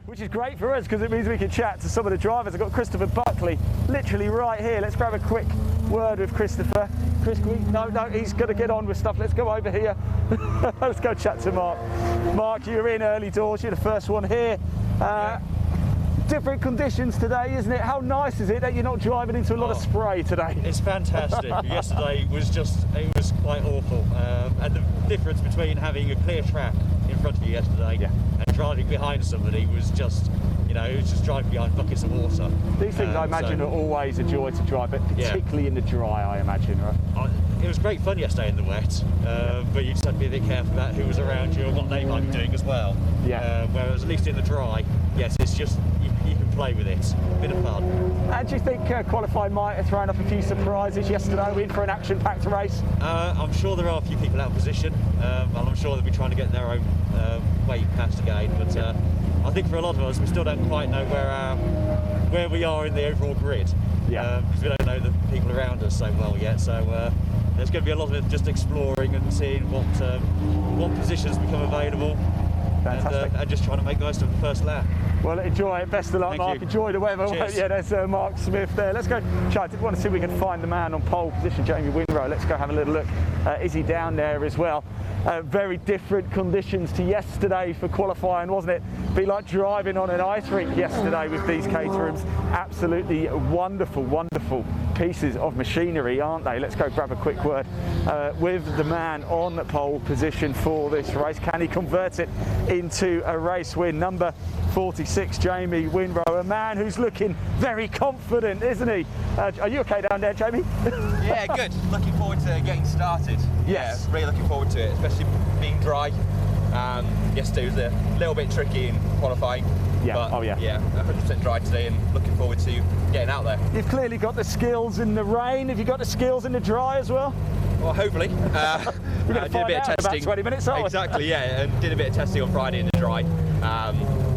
Which is great for us because it means we can chat to some of the drivers. I've got Christopher Buckley literally right here. Let's grab a quick word with Christopher. Chris, no, he's going to get on with stuff. Let's go over here. Let's go chat to Mark. Mark, you're in early doors. You're the first one here. Different conditions today, isn't it? How nice is it that you're not driving into a lot of spray today? It's fantastic. Yesterday was quite awful. And the difference between having a clear track in front of you yesterday and driving behind somebody was just, it was just driving behind buckets of water. These things I imagine are always a joy to drive, but particularly in the dry, I imagine, right? It was great fun yesterday in the wet, but you just had to be a bit careful about who was around you and what they might be doing as well. Whereas at least in the dry, yes, it's just, you can play with it. Bit of fun. And do you think qualifying might have thrown up a few surprises yesterday? We're in for an action-packed race. I'm sure there are a few people out of position, and I'm sure they'll be trying to get their own way past again. But I think for a lot of us, we still don't quite know where we are in the overall grid. Because we don't know the people around us so well yet. So there's going to be a lot of just exploring and seeing what positions become available. Fantastic. And just trying to make the most of the first lap. Well, enjoy it. Best of luck, Mark. Enjoy the weather. Cheers. Yeah, there's Mark Smith there. Let's go. I did want to see if we can find the man on pole position, Jamie Winrow. Let's go have a little look. Is he down there as well? Very different conditions to yesterday for qualifying, wasn't it? Be like driving on an ice rink yesterday with these Caterhams. Absolutely wonderful, wonderful pieces of machinery, aren't they? Let's go grab a quick word with the man on the pole position for this race. Can he convert it into a race win? Number 46, Jamie Winrow, a man who's looking very confident, isn't he? Are you okay down there, Jamie? Yeah, good. Looking forward to getting started. Yes. Yeah, really looking forward to it, especially being dry. Yesterday was a little bit tricky in qualifying. Yeah. But, yeah, 100% dry today and looking forward to getting out there. You've clearly got the skills in the rain. Have you got the skills in the dry as well? Well, hopefully. We're going to find out in about 20 minutes, aren't we? Exactly, yeah, and did a bit of testing on Friday in the dry.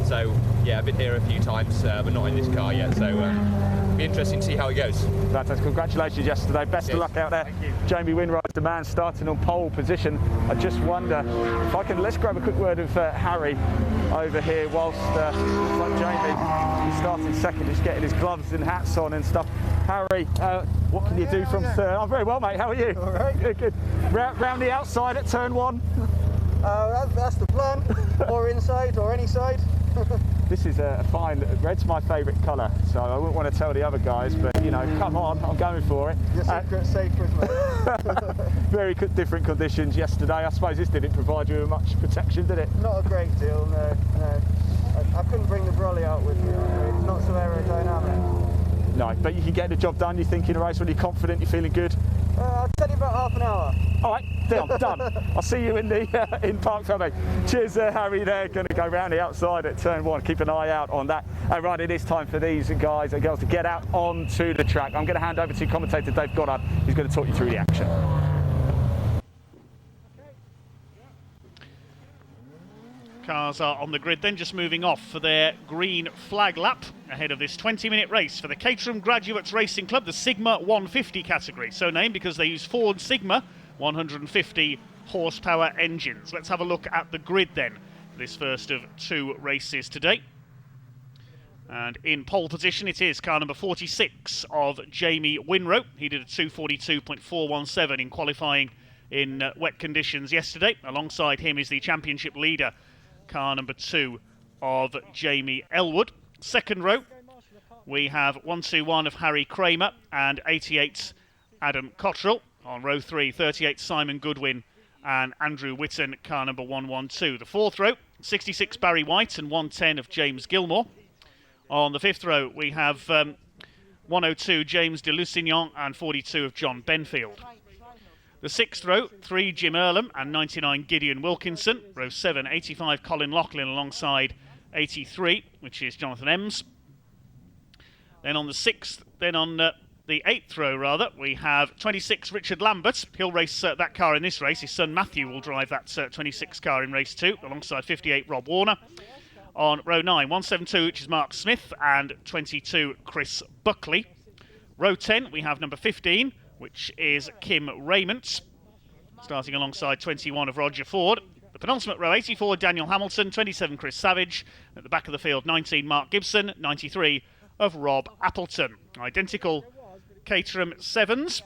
So, yeah, I've been here a few times, but not in this car yet, so it'll be interesting to see how it goes. Fantastic. Congratulations yesterday. Best of luck out there. Thank you. Jamie Winrow, the man starting on pole position. I just wonder if I can, let's grab a quick word of Harry over here whilst looks like Jamie is starting second, just getting his gloves and hats on and stuff. Harry, what can you do from third? I'm very well, mate. How are you? All right. Good. Round the outside at turn one. That's the plan. Or inside, or any side. This is a fine, red's my favourite colour, so I wouldn't want to tell the other guys, but come on, I'm going for it. Your secret's safe with me. Very different conditions yesterday. I suppose this didn't provide you with much protection, did it? Not a great deal, no. I couldn't bring the brolly out with me. It's not so aerodynamic. No, but you can get the job done. You think in a race when you're confident, you're feeling good? I'll tell you about half an hour. All right, done. I'll see you in the in Park Tommy. Cheers, Harry. They're going to go round the outside at turn one. Keep an eye out on that. Right, it is time for these guys and girls to get out onto the track. I'm going to hand over to commentator Dave Goddard, who's going to talk you through the action. Cars are on the grid then, just moving off for their green flag lap ahead of this 20-minute race for the Caterham Graduates Racing Club, the Sigma 150 category. So named because they use Ford Sigma 150 horsepower engines. Let's have a look at the grid then, this first of two races today. And in pole position it is car number 46 of Jamie Winrow. He did a 2:42.417 in qualifying in wet conditions yesterday. Alongside him is the championship leader, car number 2 of Jamie Elwood. Second row, we have 121 of Harry Kramer and 88 Adam Cottrell. On row 3, 38 Simon Goodwin and Andrew Whitten, car number 112. The fourth row, 66 Barry White and 110 of James Gilmore. On the fifth row, we have 102 James de Lusignan and 42 of John Benfield. The sixth row, 3 Jim Earlham and 99 Gideon Wilkinson. Row 7, 85 Colin Loughlin alongside 83, which is Jonathan Ems. Then on the eighth row, we have 26 Richard Lambert. He'll race that car in this race. His son Matthew will drive that 26 car in race 2, alongside 58 Rob Warner. On row 9, 172, which is Mark Smith, and 22 Chris Buckley. Row 10, we have number 15, which is Kim Raymond, starting alongside 21 of Roger Ford. The penultimate row, 84 Daniel Hamilton, 27 Chris Savage. At the back of the field, 19 Mark Gibson, 93 of Rob Appleton. Identical Caterham 7s.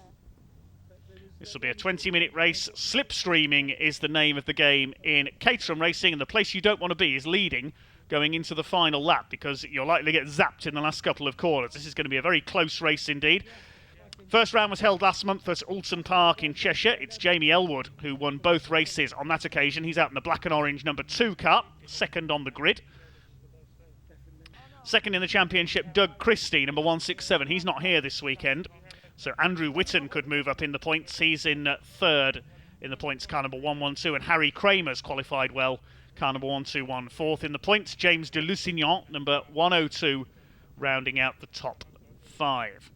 This will be a 20-minute race. Slipstreaming is the name of the game in Caterham racing, and the place you don't want to be is leading going into the final lap, because you're likely to get zapped in the last couple of corners. This is going to be a very close race indeed. First round was held last month at Alton Park in Cheshire. It's Jamie Elwood who won both races on that occasion. He's out in the black and orange number 2 car, second on the grid. Second in the championship, Doug Christie, number 167. He's not here this weekend. So Andrew Whitten could move up in the points. He's in third in the points, car number 112. And Harry Kramer's qualified well, car number 121. Fourth in the points, James de Lusignan, number 102, rounding out the top 5.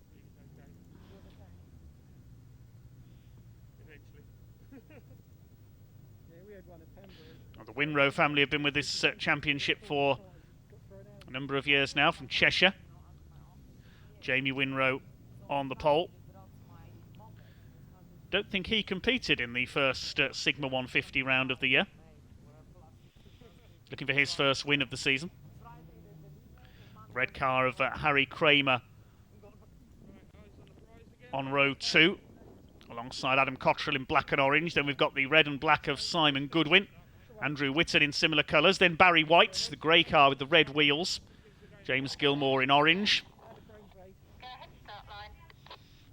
The Winrow family have been with this championship for a number of years now, from Cheshire. Jamie Winrow on the pole. Don't think he competed in the first Sigma 150 round of the year. Looking for his first win of the season. Red car of Harry Kramer on row 2, alongside Adam Cottrell in black and orange. Then we've got the red and black of Simon Goodwin. Andrew Whitten in similar colours. Then Barry White, the grey car with the red wheels. James Gilmore in orange.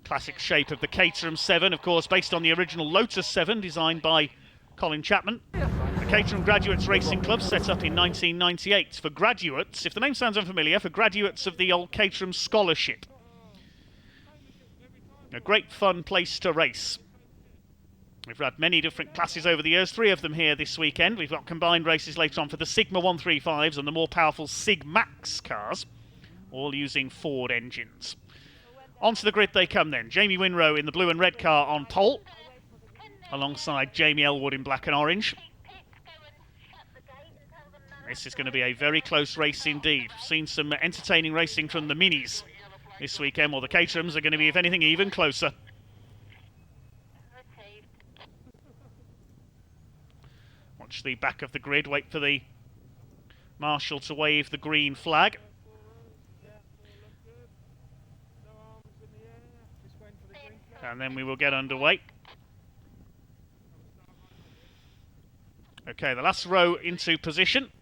Classic shape of the Caterham 7, of course, based on the original Lotus 7, designed by Colin Chapman. The Caterham Graduates Racing Club, set up in 1998 for graduates, if the name sounds unfamiliar, for graduates of the old Caterham Scholarship. A great fun place to race. We've had many different classes over the years, 3 of them here this weekend. We've got combined races later on for the Sigma 135s and the more powerful Sig Max cars, all using Ford engines. Onto the grid they come then. Jamie Winrow in the blue and red car on pole, alongside Jamie Elwood in black and orange. This is going to be a very close race indeed. We've seen some entertaining racing from the Minis this weekend, while the Caterhams are going to be, if anything, even closer. Watch the back of the grid, wait for the marshal to wave the green flag. And then we will get underway. Okay, the last row into position.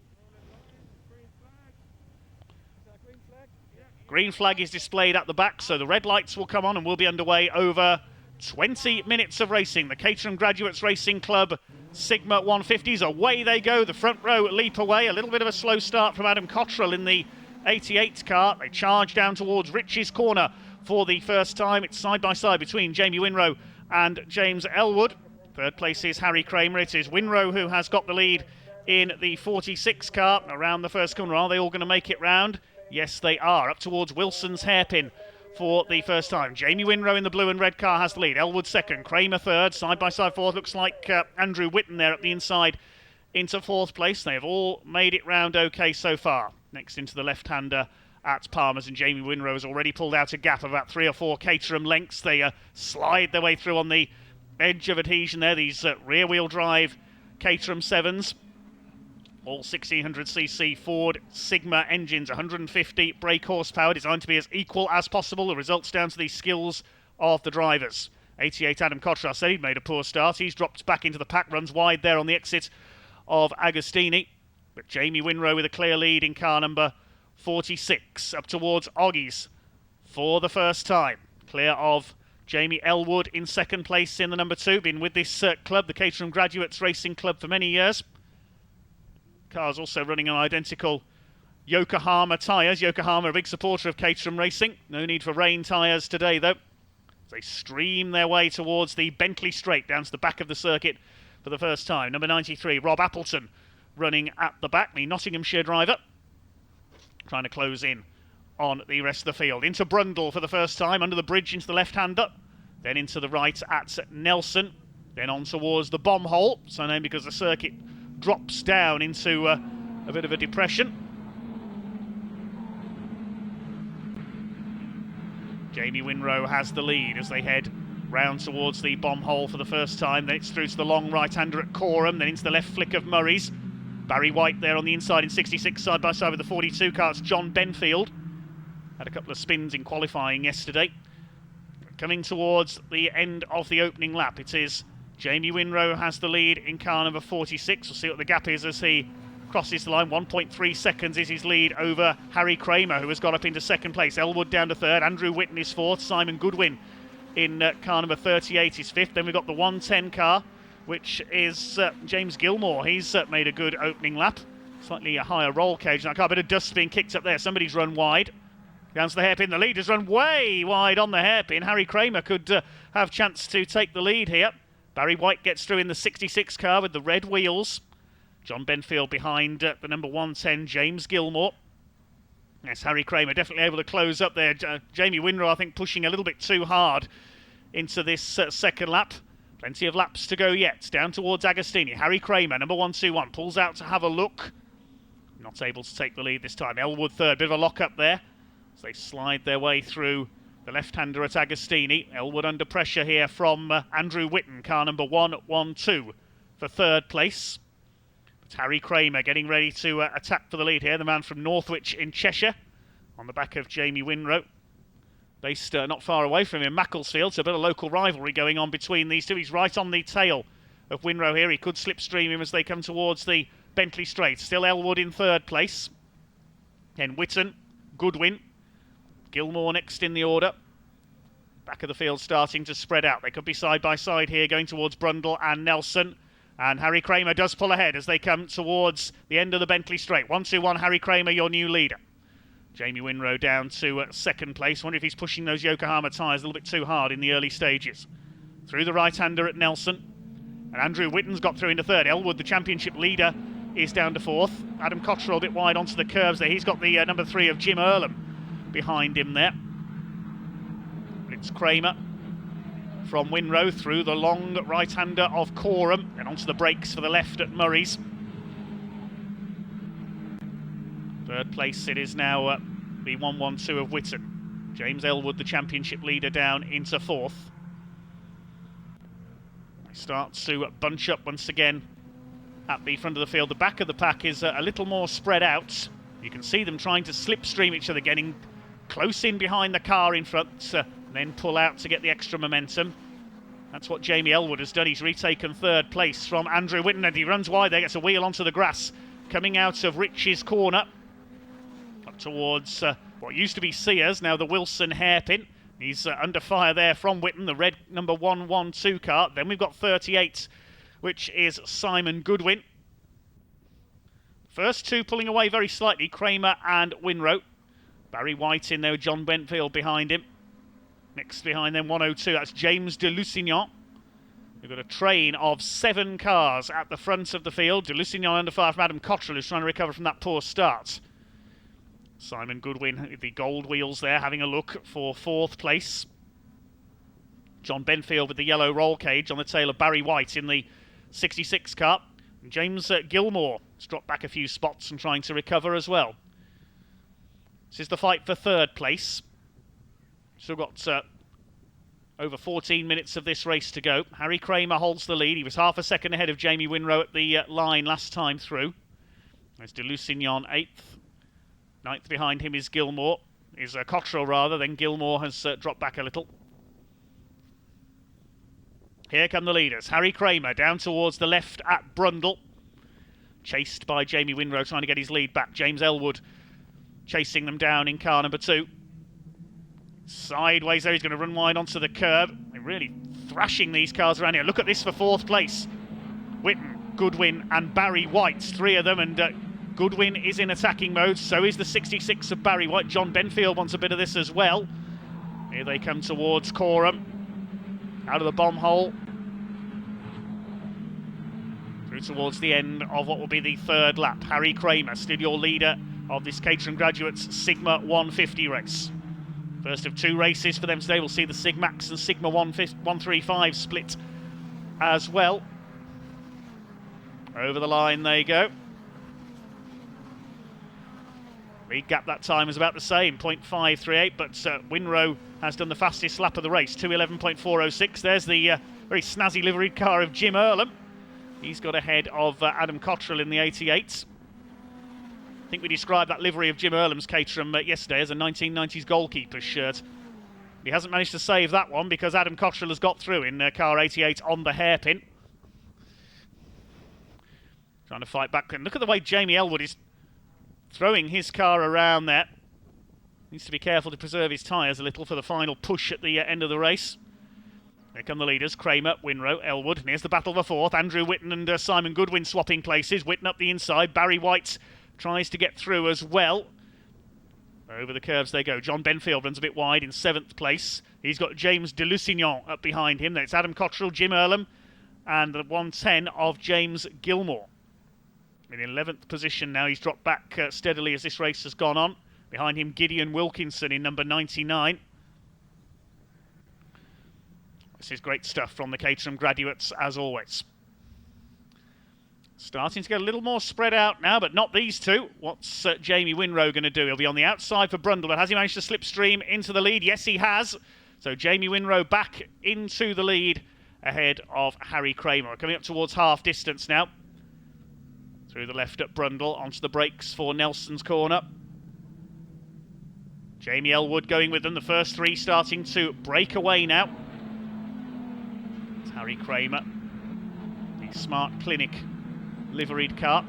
Green flag is displayed at the back, so the red lights will come on and we'll be underway over 20 minutes of racing. The Caterham Graduates Racing Club Sigma 150s, away they go. The front row leap away. A little bit of a slow start from Adam Cottrell in the 88 car. They charge down towards Rich's corner for the first time. It's side by side between Jamie Winrow and James Elwood. Third place is Harry Kramer. It is Winrow who has got the lead in the 46 car around the first corner. Are they all going to make it round? Yes, they are. Up towards Wilson's hairpin for the first time. Jamie Winrow in the blue and red car has the lead. Elwood second, Kramer third, side by side fourth. Looks like Andrew Whitten there at the inside into fourth place. They have all made it round okay so far. Next into the left-hander at Palmer's, and Jamie Winrow has already pulled out a gap of about 3 or 4 Caterham lengths. They slide their way through on the edge of adhesion there, these rear-wheel drive Caterham 7s. All 1600cc Ford Sigma engines, 150 brake horsepower, designed to be as equal as possible. The results down to the skills of the drivers. 88 Adam Cottrell said he'd made a poor start. He's dropped back into the pack, runs wide there on the exit of Agostini. But Jamie Winrow with a clear lead in car number 46, up towards Oggies for the first time. Clear of Jamie Elwood in second place in the number 2. Been with this club, the Caterham Graduates Racing Club, for many years. Car's also running on identical Yokohama tyres. Yokohama, a big supporter of Caterham Racing. No need for rain tyres today, though. They stream their way towards the Bentley Straight, down to the back of the circuit for the first time. Number 93, Rob Appleton, running at the back, the Nottinghamshire driver, trying to close in on the rest of the field. Into Brundle for the first time, under the bridge into the left-hander, then into the right at Nelson, then on towards the bomb hole, so named because the circuit drops down into a bit of a depression. Jamie Winrow has the lead as they head round towards the bomb hole for the first time. Then it's through to the long right-hander at Coram, then into the left flick of Murray's. Barry White there on the inside in 66, side by side with the 42 car. It's John Benfield. Had a couple of spins in qualifying yesterday. Coming towards the end of the opening lap, it is Jamie Winrow has the lead in car number 46. We'll see what the gap is as he crosses the line. 1.3 seconds is his lead over Harry Kramer, who has got up into second place. Elwood down to third. Andrew Whitten is fourth. Simon Goodwin in car number 38 is fifth. Then we've got the 110 car, which is James Gilmore. He's made a good opening lap. Slightly a higher roll cage in that car. A bit of dust being kicked up there. Somebody's run wide. Down to the hairpin. The leader's run way wide on the hairpin. Harry Kramer could have chance to take the lead here. Barry White gets through in the 66 car with the red wheels. John Benfield behind the number 110, James Gilmore. Yes, Harry Kramer definitely able to close up there. Jamie Winrow, I think, pushing a little bit too hard into this second lap. Plenty of laps to go yet. Down towards Agostini. Harry Kramer, number 121, pulls out to have a look. Not able to take the lead this time. Elwood third, bit of a lock up there as they slide their way through the left-hander at Agostini. Elwood under pressure here from Andrew Whitten, car number 112 for third place. It's Harry Kramer getting ready to attack for the lead here. The man from Northwich in Cheshire on the back of Jamie Winrow. Based not far away from him, Macclesfield, so a bit of local rivalry going on between these two. He's right on the tail of Winrow here. He could slipstream him as they come towards the Bentley Straight. Still Elwood in third place. Then Whitten, Goodwin, Gilmore next in the order. Back of the field starting to spread out. They could be side by side here going towards Brundle and Nelson. And Harry Kramer does pull ahead as they come towards the end of the Bentley Straight. 1-2-1, Harry Kramer, your new leader. Jamie Winrow down to second place. Wonder if he's pushing those Yokohama tyres a little bit too hard in the early stages. Through the right-hander at Nelson. And Andrew Whitten's got through into third. Elwood, the championship leader, is down to fourth. Adam Cottrell a bit wide onto the curves there. He's got the number 3 of Jim Earlham behind him there. It's Kramer from Winrow through the long right-hander of Coram and onto the brakes for the left at Murray's. Third place it is now the 112 of Whitten. James Elwood, the championship leader, down into fourth. They start to bunch up once again at the front of the field. The back of the pack is a little more spread out. You can see them trying to slipstream each other, getting close in behind the car in front, then pull out to get the extra momentum. That's what Jamie Elwood has done. He's retaken third place from Andrew Whitten, and he runs wide there, gets a wheel onto the grass, coming out of Rich's corner, up towards what used to be Sears, now the Wilson hairpin. He's under fire there from Whitten, the red number 112 car. Then we've got 38, which is Simon Goodwin. First two pulling away very slightly, Kramer and Winrow. Barry White in there with John Benfield behind him. Next behind them, 102, that's James de Lusignan. We've got a train of 7 cars at the front of the field. De Lusignan under fire from Adam Cottrell, who's trying to recover from that poor start. Simon Goodwin with the gold wheels there, having a look for fourth place. John Benfield with the yellow roll cage on the tail of Barry White in the 66 car. And James Gilmore has dropped back a few spots and trying to recover as well. This is the fight for third place. Still got over 14 minutes of this race to go. Harry Kramer holds the lead. He was half a second ahead of Jamie Winrow at the line last time through. There's de Lusignan 8th. 9th behind him is Gilmore. Is Cottrell rather, then Gilmore has dropped back a little. Here come the leaders. Harry Kramer down towards the left at Brundle. Chased by Jamie Winrow trying to get his lead back. James Elwood chasing them down in car number 2. Sideways there, he's going to run wide onto the curb. They're really thrashing these cars around here. Look at this for fourth place. Whitten, Goodwin and Barry White, 3 of them, and Goodwin is in attacking mode, so is the 66 of Barry White. John Benfield wants a bit of this as well. Here they come towards Coram, out of the bomb hole. Through towards the end of what will be the third lap. Harry Kramer, still your leader of this Caterham Graduates Sigma 150 race. First of 2 races for them today. We'll see the Sigmax and Sigma 135 split as well. Over the line they go. Lead gap that time was about the same, 0.538, but Winrow has done the fastest lap of the race, 2:11.406. There's the very snazzy liveried car of Jim Earlham. He's got ahead of Adam Cottrell in the 88s. I think we described that livery of Jim Earlham's Caterham yesterday as a 1990s goalkeeper's shirt. He hasn't managed to save that one because Adam Cottrell has got through in car 88 on the hairpin. Trying to fight back. And look at the way Jamie Elwood is throwing his car around there. Needs to be careful to preserve his tyres a little for the final push at the end of the race. Here come the leaders, Kramer, Winrow, Elwood. And here's the battle for fourth. Andrew Whitten and Simon Goodwin swapping places. Whitten up the inside. Barry White tries to get through as well. Over the curves they go. John Benfield runs a bit wide in 7th place. He's got James de Lusignan up behind him. Then it's Adam Cottrell, Jim Earlham, and the 110 of James Gilmore. In 11th position now. He's dropped back steadily as this race has gone on. Behind him, Gideon Wilkinson in number 99. This is great stuff from the Caterham Graduates, as always. Starting to get a little more spread out now, but not these two. What's Jamie Winrow going to do? He'll be on the outside for Brundle, but has he managed to slipstream into the lead? Yes, he has. So Jamie Winrow back into the lead ahead of Harry Kramer. Coming up towards half distance now. Through the left at Brundle, onto the brakes for Nelson's corner. Jamie Elwood going with them. The first three starting to break away now. It's Harry Kramer. The Smart Clinic liveried car.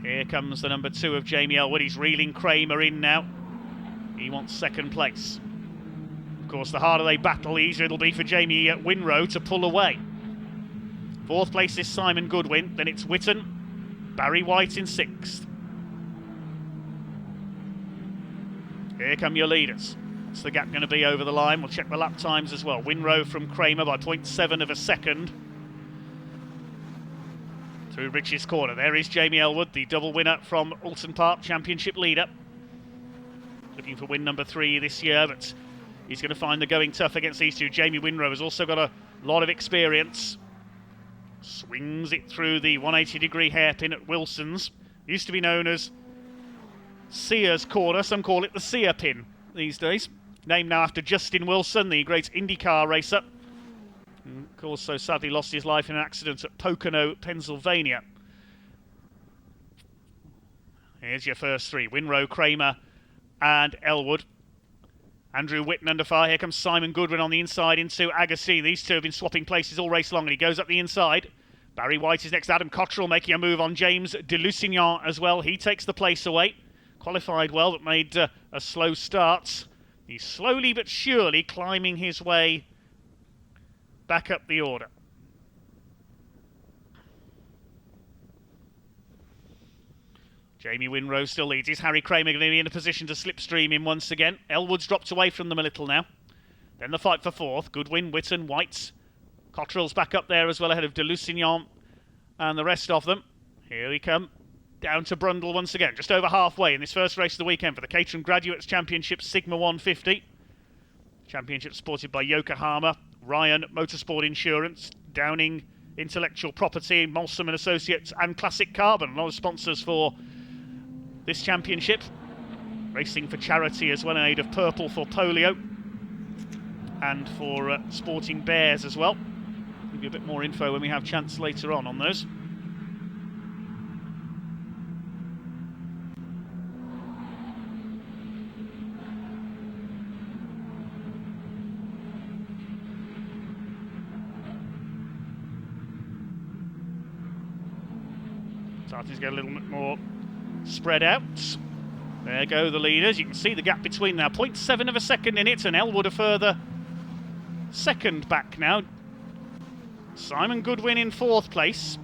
Here comes the number 2 of Jamie Elwood. He's reeling Kramer in now. He wants second place. Of course, the harder they battle, the easier it'll be for Jamie Winrow to pull away. 4th place is Simon Goodwin, then it's Whitten, Barry White in 6th. Here come your leaders. What's the gap going to be over the line? We'll check the lap times as well. Winrow from Kramer by 0.7 of a second. Through Rich's corner. There is Jamie Elwood, the double winner from Alton Park, Championship leader. Looking for win number 3 this year, but he's going to find the going tough against these two. Jamie Winrow has also got a lot of experience. Swings it through the 180-degree hairpin at Wilson's. Used to be known as Sears Corner. Some call it the Sear Pin these days. Named now after Justin Wilson, the great IndyCar racer. And of course, so sadly lost his life in an accident at Pocono, Pennsylvania. Here's your first three. Winrow, Kramer and Elwood. Andrew Whitten under fire. Here comes Simon Goodwin on the inside into Agassi. These two have been swapping places all race long, and he goes up the inside. Barry White is next. Adam Cottrell making a move on James de Lusignan as well. He takes the place away. Qualified well, but made a slow start. He's slowly but surely climbing his way back up the order. Jamie Winrow still leads. Is Harry Kramer going to be in a position to slipstream him once again? Elwood's dropped away from them a little now. Then the fight for fourth. Goodwin, Whitten, White. Cottrell's back up there as well ahead of de Lusignan and the rest of them. Here we come. Down to Brundle once again. Just over halfway in this first race of the weekend for the Caterham Graduates Championship Sigma 150. Championship supported by Yokohama, Ryan Motorsport Insurance, Downing Intellectual Property, Molson & Associates and Classic Carbon. A lot of sponsors for this championship. Racing for charity as well in aid of Purple for polio and for Sporting Bears as well. I'll give you a bit more info when we have chance later on those. Starting to get a little bit more spread out. There go the leaders. You can see the gap between now. 0.7 of a second in it, and Elwood a further second back now. Simon Goodwin in 4th place.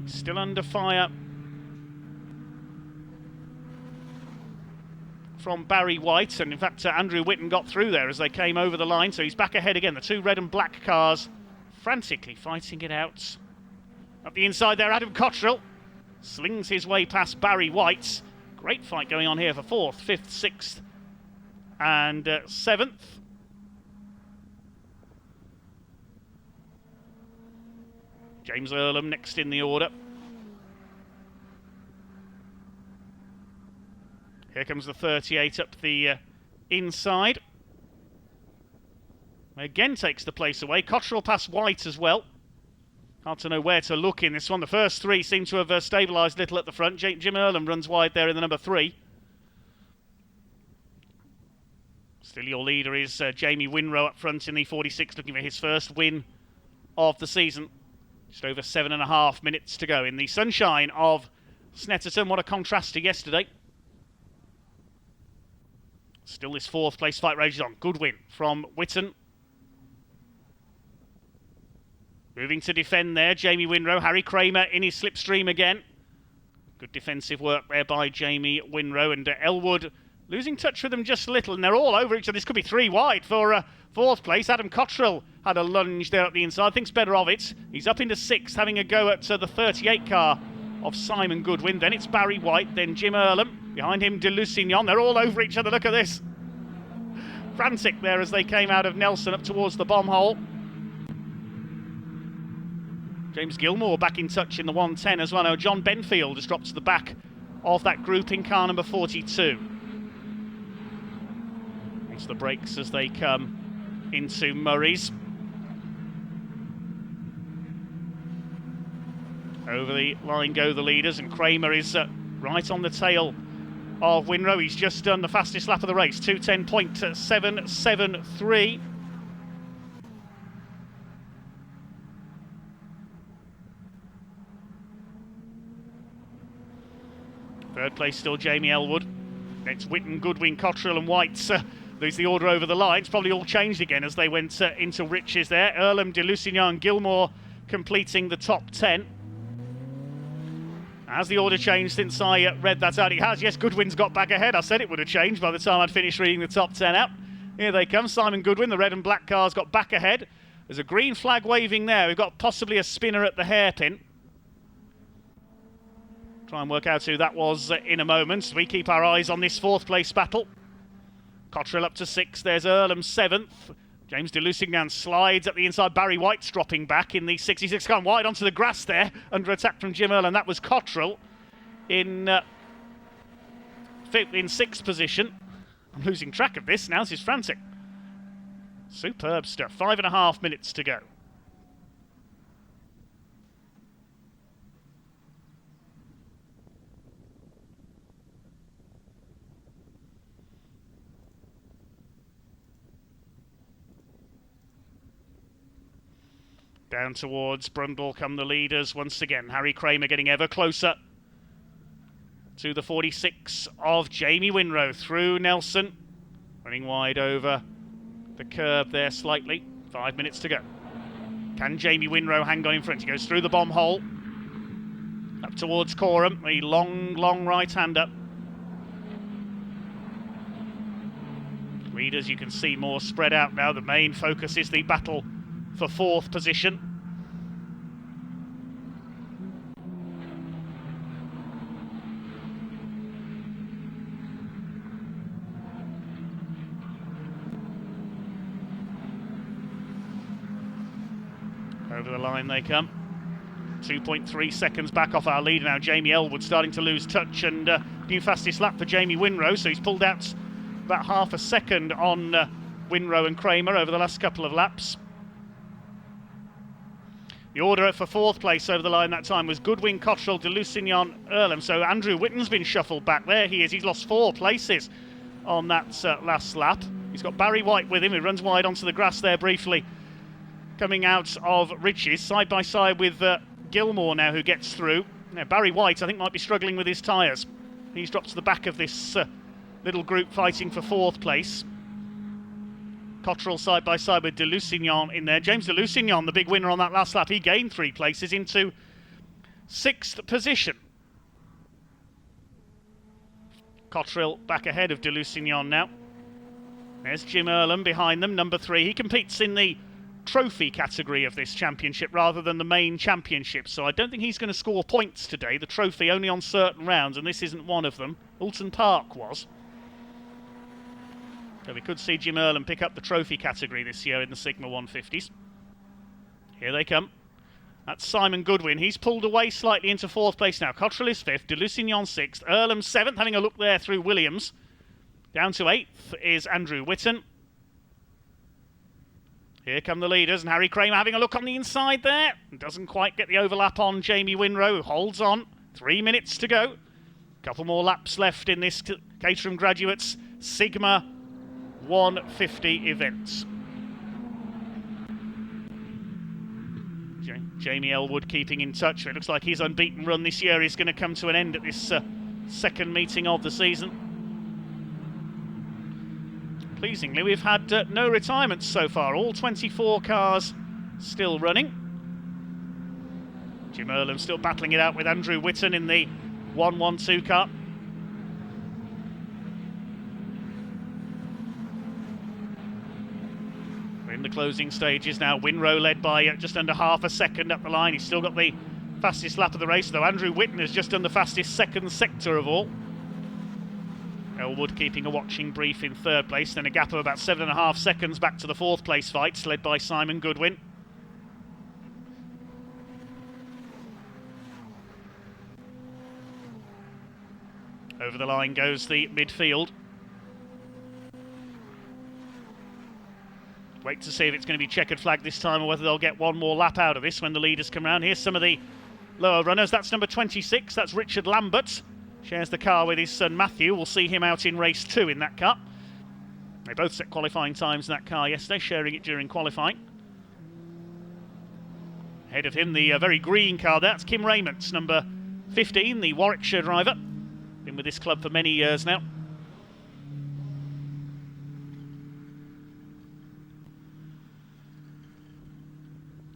Still under fire from Barry White, and in fact Andrew Whitten got through there as they came over the line, so he's back ahead again. The two red and black cars frantically fighting it out. Up the inside there, Adam Cottrell slings his way past Barry White. Great fight going on here for 4th, 5th, 6th and 7th. James Earlham next in the order. Here comes the 38 up the inside. Again takes the place away. Cottrell past White as well. Hard to know where to look in this one. The first three seem to have stabilised little at the front. Jim Earlham runs wide there in the number 3. Still your leader is Jamie Winrow up front in the 46, looking for his first win of the season. Just over 7.5 minutes to go in the sunshine of Snetterton. What a contrast to yesterday. Still this 4th place fight rages on. Good win from Witten. Moving to defend there, Jamie Winrow. Harry Kramer in his slipstream again. Good defensive work there by Jamie Winrow, and Elwood losing touch with them just a little, and they're all over each other. This could be 3 wide for 4th place. Adam Cottrell had a lunge there at the inside, thinks better of it. He's up into 6th, having a go at the 38 car of Simon Goodwin. Then it's Barry White, then Jim Earlham. Behind him, De Lusignan. They're all over each other, look at this. Frantic there as they came out of Nelson up towards the bomb hole. James Gilmore back in touch in the 110 as well. Now John Benfield has dropped to the back of that group in car number 42. It's the brakes as they come into Murray's. Over the line go the leaders, and Kramer is right on the tail of Winrow. He's just done the fastest lap of the race, 2:10.773. Third place still Jamie Elwood. Next Witten, Goodwin, Cottrell and White. There's the order over the line. It's probably all changed again as they went into Riches there. Earlham, De Lusignan, Gilmore completing the top 10. Has the order changed since I read that out? It has. Yes, Goodwin's got back ahead. I said it would have changed by the time I'd finished reading the top 10 out. Here they come. Simon Goodwin, the red and black car's got back ahead. There's a green flag waving there. We've got possibly a spinner at the hairpin. Try and work out who that was in a moment. We keep our eyes on this 4th place battle. Cottrell up to 6th. There's Earlham 7th. James De Lusignan slides up the inside. Barry White's dropping back in the 66. Gone wide onto the grass there. Under attack from Jim Earlham. That was Cottrell in 6th position. I'm losing track of this now. This is frantic. Superb stuff. 5.5 minutes to go. Down towards Brundle come the leaders once again. Harry Kramer getting ever closer to the 46 of Jamie Winrow through Nelson. Running wide over the curb there slightly. 5 minutes to go. Can Jamie Winrow hang on in front? He goes through the bomb hole. Up towards Coram. A long right hand up. Leaders you can see more spread out now. The main focus is the battle for 4th position. Over the line they come. 2.3 seconds back off our leader now. Jamie Elwood starting to lose touch, and new fastest lap for Jamie Winrow, so he's pulled out about half a second on Winrow and Kramer over the last couple of laps. The order for 4th place over the line that time was Goodwin, Cottrell, De Lusignan, Earlham. So Andrew Witten's been shuffled back. There he is. He's lost 4 places on that last lap. He's got Barry White with him. He runs wide onto the grass there briefly. Coming out of Riches, side by side with Gilmore now, who gets through. Now Barry White, I think, might be struggling with his tyres. He's dropped to the back of this little group fighting for 4th place. Cottrell side by side with De Lusignan in there. James De Lusignan, the big winner on that last lap, he gained 3 places into 6th position. Cottrell back ahead of De Lusignan now. There's Jim Earlham behind them, number 3. He competes in the trophy category of this championship rather than the main championship, so I don't think he's going to score points today. The trophy only on certain rounds, and this isn't one of them. Alton Park was. So we could see Jim Earlham pick up the trophy category this year in the Sigma 150s. Here they come. That's Simon Goodwin. He's pulled away slightly into 4th place now. Cottrell is 5th, De Lusignan 6th, Earlham 7th, having a look there through Williams. Down to 8th is Andrew Whitton. Here come the leaders, and Harry Kramer having a look on the inside there. Doesn't quite get the overlap on Jamie Winrow, who holds on. 3 minutes to go. Couple more laps left in this Caterham Graduates Sigma 150 event. Jamie Elwood keeping in touch. It looks like his unbeaten run this year is going to come to an end at this second meeting of the season. Pleasingly, we've had no retirements so far. All 24 cars still running. Jim Earlham still battling it out with Andrew Whitton in the 112 car. We're in the closing stages now. Winrow led by just under half a second up the line. He's still got the fastest lap of the race, though. Andrew Whitton has just done the fastest second sector of all. Elwood keeping a watching brief in 3rd place, then a gap of about 7.5 seconds back to the 4th place fights, led by Simon Goodwin. Over the line goes the midfield. Wait to see if it's going to be checkered flag this time or whether they'll get one more lap out of this when the leaders come round. Here's some of the lower runners. That's number 26, that's Richard Lambert. Shares the car with his son Matthew. We'll see him out in race 2 in that car. They both set qualifying times in that car yesterday, sharing it during qualifying. Ahead of him, the very green car, that's Kim Raymond, number 15, the Warwickshire driver. Been with this club for many years now.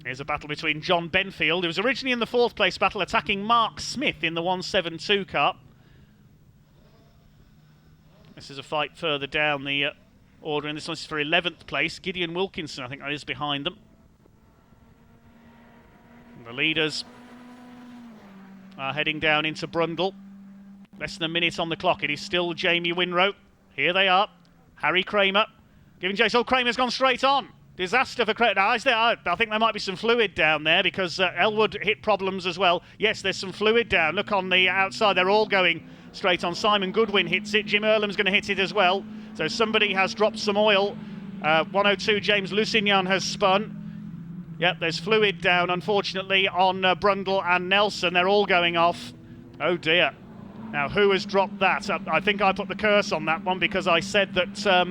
Here's a battle between John Benfield, who was originally in the 4th place battle, attacking Mark Smith in the 172 car. This is a fight further down the order, and this one's for 11th place. Gideon Wilkinson, I think that is behind them. And the leaders are heading down into Brundle. Less than a minute on the clock. It is still Jamie Winrow. Here they are. Harry Kramer giving chase. Oh, Kramer's gone straight on. Disaster for Kramer. I think there might be some fluid down there because Elwood hit problems as well. Yes, there's some fluid down. Look on the outside. They're all going straight on. Simon Goodwin hits it. Jim Earlham's going to hit it as well. So somebody has dropped some oil. 102 James Lusignan has spun. Yep, there's fluid down, unfortunately, on Brundle and Nelson. They're all going off. Oh, dear. Now, who has dropped that? I think I put the curse on that one because I said that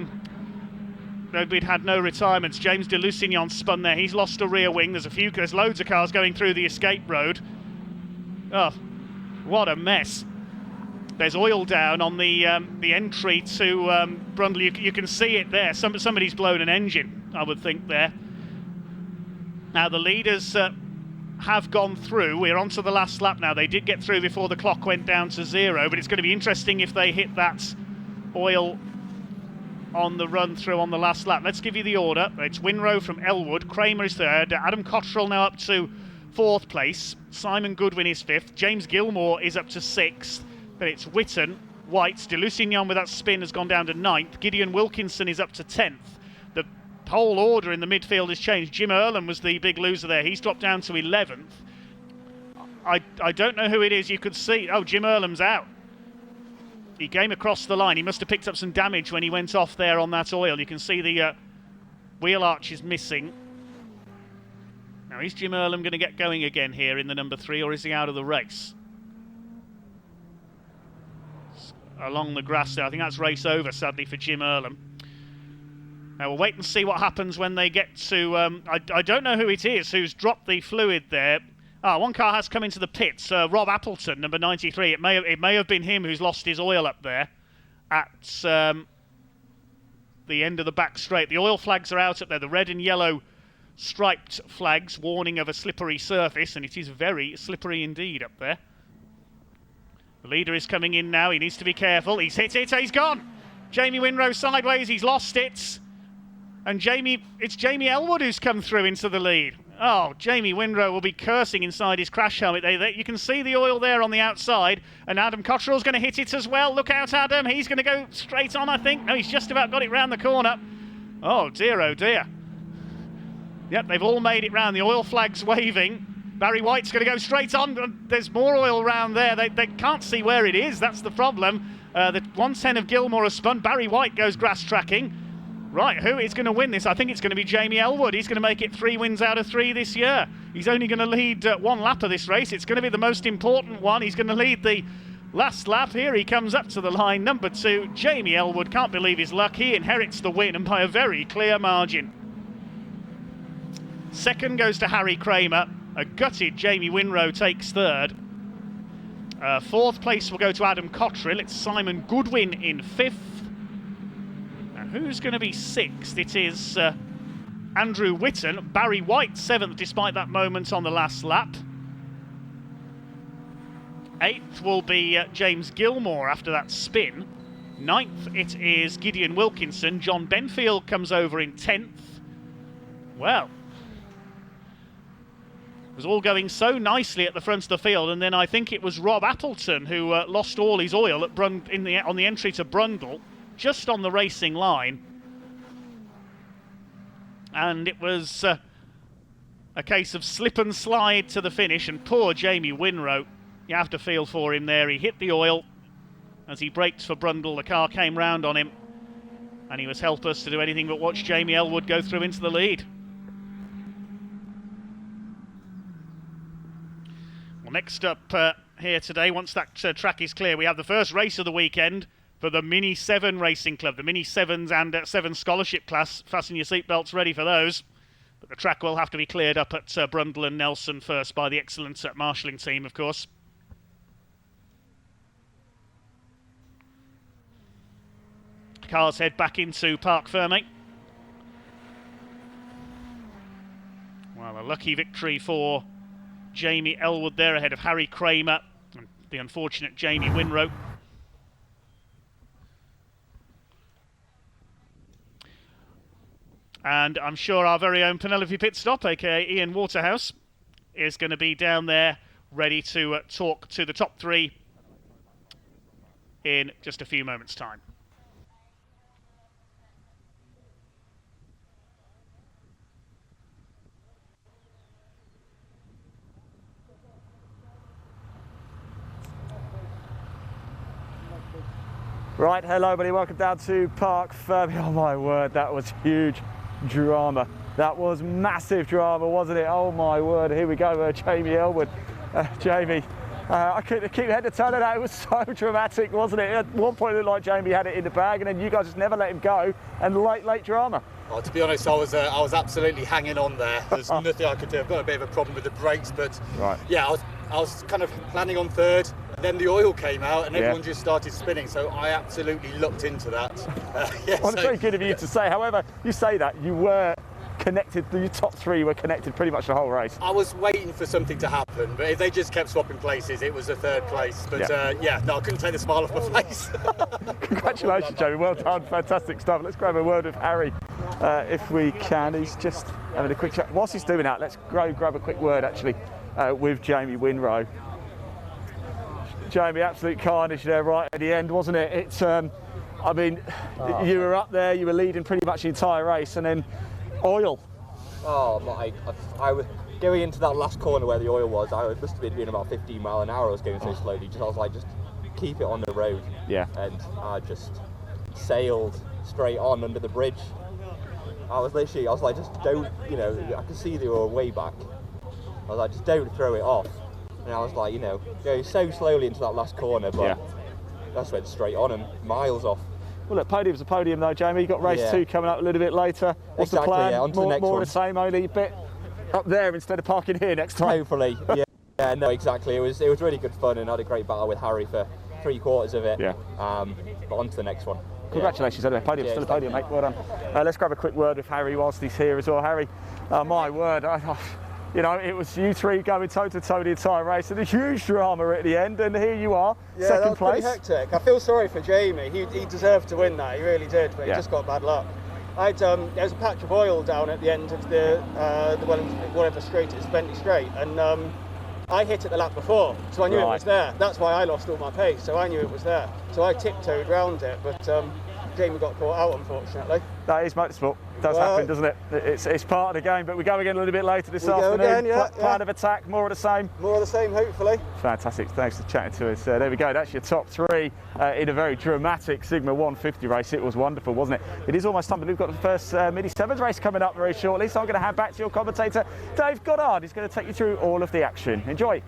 we'd had no retirements. James de Lusignan spun there. He's lost a rear wing. There's loads of cars going through the escape road. Oh, what a mess. There's oil down on the entry to Brundle. You can see it there. Somebody's blown an engine, I would think, there. Now, the leaders have gone through. We're on to the last lap now. They did get through before the clock went down to 0, but it's going to be interesting if they hit that oil on the run through on the last lap. Let's give you the order. It's Winrow from Elwood. Kramer is 3rd. Adam Cottrell now up to 4th place. Simon Goodwin is 5th. James Gilmore is up to 6th. Then it's Whitton, White. De Lusignan with that spin has gone down to 9th. Gideon Wilkinson is up to 10th. The whole order in the midfield has changed. Jim Earlham was the big loser there. He's dropped down to 11th. I don't know who it is. You could see. Oh, Jim Earlham's out. He came across the line. He must have picked up some damage when he went off there on that oil. You can see the wheel arch is missing. Now, is Jim Earlham going to get going again here in the number 3, or is he out of the race? Along the grass there. I think that's race over, sadly, for Jim Earlham. Now, we'll wait and see what happens when they get to... I don't know who it is who's dropped the fluid there. One car has come into the pits. Rob Appleton, number 93. It may have been him who's lost his oil up there at the end of the back straight. The oil flags are out up there. The red and yellow striped flags, warning of a slippery surface, and it is very slippery indeed up there. The leader is coming in now. He needs to be careful. He's hit it. He's gone. Jamie Winrow sideways. He's lost it. And it's Jamie Elwood who's come through into the lead. Oh, Jamie Winrow will be cursing inside his crash helmet. You can see the oil there on the outside, and Adam Cottrell's going to hit it as well. Look out, Adam. He's going to go straight on, I think. No, he's just about got it round the corner. Oh, dear, oh, dear. Yep, they've all made it round. The oil flag's waving. Barry White's going to go straight on. There's more oil around there. They can't see where it is. That's the problem. The 110 of Gilmore has spun. Barry White goes grass tracking. Right, who is going to win this? I think it's going to be Jamie Elwood. He's going to make it 3 wins out of 3 this year. He's only going to lead 1 lap of this race. It's going to be the most important one. He's going to lead the last lap. Here he comes up to the line. Number 2, Jamie Elwood. Can't believe his luck. He inherits the win, and by a very clear margin. Second goes to Harry Kramer. A gutted Jamie Winrow takes third. 4th place will go to Adam Cotterill. It's Simon Goodwin in 5th. Who's going to be 6th? It is Andrew Whitton. Barry White 7th, despite that moment on the last lap. 8th will be James Gilmore after that spin. 9th it is Gideon Wilkinson. John Benfield comes over in 10th. Well, it was all going so nicely at the front of the field, and then I think it was Rob Appleton who lost all his oil at on the entry to Brundle, just on the racing line. And it was a case of slip and slide to the finish, and poor Jamie Winrow, you have to feel for him there. He hit the oil as he braked for Brundle. The car came round on him, and he was helpless to do anything but watch Jamie Elwood go through into the lead. Well, next up here today, once that track is clear, we have the first race of the weekend for the Mini 7 Racing Club, the Mini 7s and 7 scholarship class. Fasten your seatbelts ready for those. But the track will have to be cleared up at Brundle and Nelson first by the excellent marshalling team, of course. Cars head back into Parc Fermé. Well, a lucky victory for Jamie Elwood there ahead of Harry Kramer and the unfortunate Jamie Winrow. And I'm sure our very own Penelope Pitstop, aka Ian Waterhouse, is going to be down there ready to talk to the top 3 in just a few moments' time. Right, hello everybody, welcome down to Parc Fermé. Oh my word, that was huge drama. That was massive drama, wasn't it? Oh my word, here we go, Jamie Elwood. Jamie, I couldn't keep head to turn it out. It was so dramatic, wasn't it? At one point it looked like Jamie had it in the bag, and then you guys just never let him go, and late drama. Well, to be honest, I was absolutely hanging on there. There's nothing I could do. I've got a bit of a problem with the brakes, but right. Yeah, I was kind of planning on third. Then the oil came out and everyone just started spinning, so I absolutely looked into that. Well, it's very good of you to say. However, you say that, you were connected, your top 3 were connected pretty much the whole race. I was waiting for something to happen, but if they just kept swapping places, it was a 3rd place. But no, I couldn't take the smile off my face. Congratulations, Jamie, well done, fantastic stuff. Let's grab a word with Harry if we can. He's just having a quick chat. Whilst he's doing that, let's grab a quick word actually with Jamie Winrow. Jamie, absolute carnage there right at the end, wasn't it? It's, I mean, you were up there, you were leading pretty much the entire race, and then oil. Oh my! I was going into that last corner where the oil was. I must have been doing about 15 mile an hour. I was going so slowly. I was like, just keep it on the road. Yeah. And I just sailed straight on under the bridge. I was like, just don't, I could see they were way back. I was like, just don't throw it off. And I was like, going so slowly into that last corner, but that's went straight on and miles off. Well, look, podium's a podium though, Jamie. You've got race 2 coming up a little bit later. What's the plan? On to the next more one. of the same, only a bit up there instead of parking here next time. Hopefully, yeah, no, exactly. It was really good fun, and I had a great battle with Harry for 3/4 of it. Yeah. But on to the next one. Congratulations, anyway. Podium, still a podium, mate. Well done. Let's grab a quick word with Harry whilst he's here as well. Harry, my word. It was you 3 going toe-to-toe the entire race, and a huge drama at the end, and here you are, second place. Pretty hectic. I feel sorry for Jamie. He deserved to win that, he really did, but he just got bad luck. There was a patch of oil down at the end of the whatever straight, it's Bentley Straight, and I hit it the lap before, so I knew it was there. That's why I lost all my pace, so I knew it was there. So I tiptoed round it, but Jamie got caught out, unfortunately. That is motorsport. Does happen, doesn't it? It's part of the game, but we go again a little bit later this afternoon. Plan of attack, more of the same. More of the same, hopefully. Fantastic. Thanks for chatting to us. There we go. That's your top three in a very dramatic Sigma 150 race. It was wonderful, wasn't it? It is almost time, but we've got the first Midi 7s race coming up very shortly, so I'm going to hand back to your commentator, Dave Goddard. He's going to take you through all of the action. Enjoy.